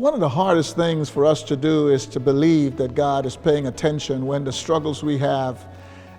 One of the hardest things for us to do is to believe that God is paying attention when the struggles we have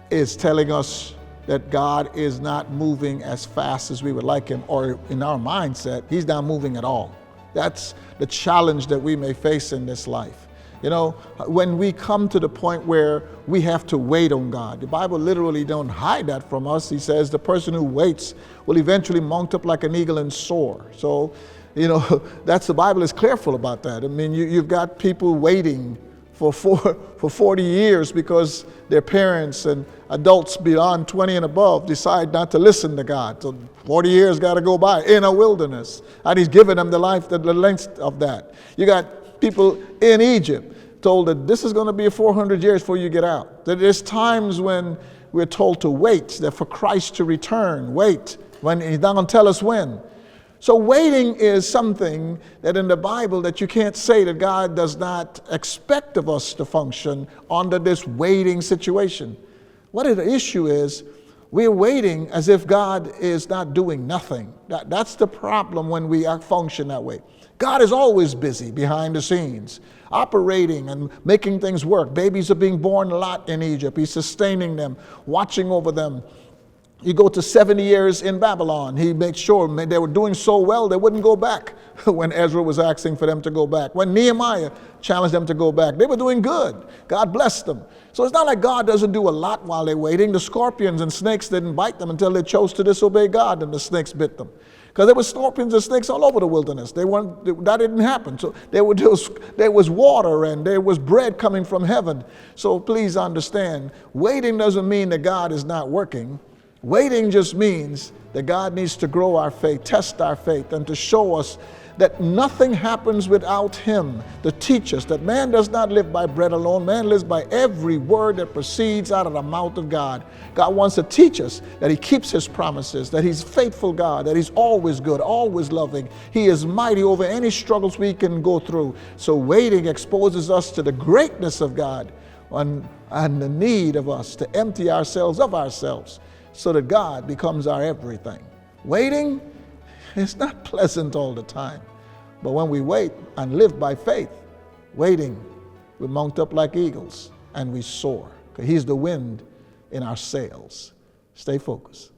is telling us that God is not moving as fast as we would like him, or in our mindset, he's not moving at all. That's the challenge that we may face in this life. You know, when we come to the point where we have to wait on God, the Bible literally don't hide that from us. He says the person who waits will eventually mount up like an eagle and soar. So, you know, that's the Bible is careful about that. I mean, you've got people waiting for 40 years because their parents and adults beyond 20 and above decide not to listen to God. So 40 years got to go by in a wilderness, and he's given them the length of that. You got people in Egypt told that this is going to be 400 years before you get out. That there's times when we're told to wait, that for Christ to return, wait, when he's not going to tell us when. So waiting is something that in the Bible that you can't say that God does not expect of us to function under this waiting situation. What the issue is, we're waiting as if God is not doing nothing. That's the problem when we function that way. God is always busy behind the scenes, operating and making things work. Babies are being born a lot in Egypt. He's sustaining them, watching over them. You go to 70 years in Babylon. He made sure they were doing so well they wouldn't go back when Ezra was asking for them to go back. When Nehemiah challenged them to go back, they were doing good. God blessed them. So it's not like God doesn't do a lot while they're waiting. The scorpions and snakes didn't bite them until they chose to disobey God, and the snakes bit them. Because there were scorpions and snakes all over the wilderness. That didn't happen. So there was water and there was bread coming from heaven. So please understand, waiting doesn't mean that God is not working. Waiting just means that God needs to grow our faith, test our faith, and to show us that nothing happens without him, to teach us that man does not live by bread alone, man lives by every word that proceeds out of the mouth of God. God wants to teach us that he keeps his promises, that he's faithful God, that he's always good, always loving. He is mighty over any struggles we can go through. So waiting exposes us to the greatness of God and the need of us to empty ourselves of ourselves, so that God becomes our everything. Waiting is not pleasant all the time. But when we wait and live by faith, waiting, we mount up like eagles and we soar. Because he's the wind in our sails. Stay focused.